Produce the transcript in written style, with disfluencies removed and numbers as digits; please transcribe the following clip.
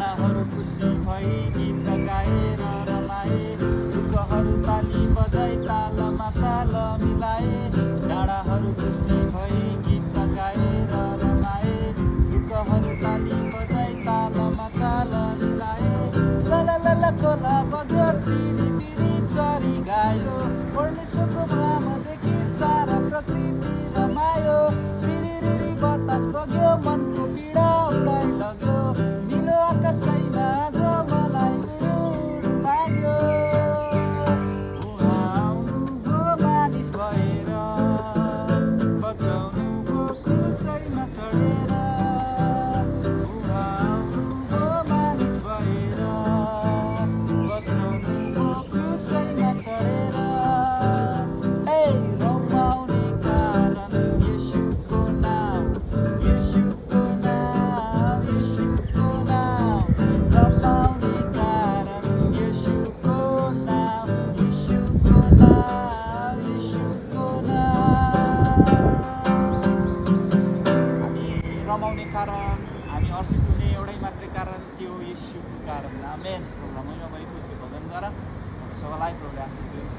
डाँडाहरू खुसी भई गीत गाएर रमाए रुखहरू ताली बजाई तालमा ताल मिलाए डाँडाहरू खुसी भई गीत गाएर रमाए रुखहरू ताली बजाई तालमा ताल मिलाए सललल खोला बग्यो चिरिबिरी चरी गायो परमेश्वरको नामदेखि सारा प्रकृति रमायो सिरिरिरी बतास बग्यो मनको पीडा उडाइ लग्यो निलो आकाशैमा आज मलाई उडुडु लाग्यो उहाँ आउनुभयो मानिस भएर बचाउनुभयो क्रुसैमा चढेर उहाँ आउनुभयो मानिस भएर बचाउनुभयो क्रुसैमा चढेर रमाउने कारण येशूको नाम येशूको नाम येशूको नाम रमाउने कारण येशूको नाम येशूको नाम येशूको नाम हामी रमाउने कारण हामी हर्षित हुने एउटै मात्रै कारण त्यो येशूको कारण आमेन। प्रभुलाई महिमा खुसी भजन गर सबैलाई प्रभुले आशीष दिनु।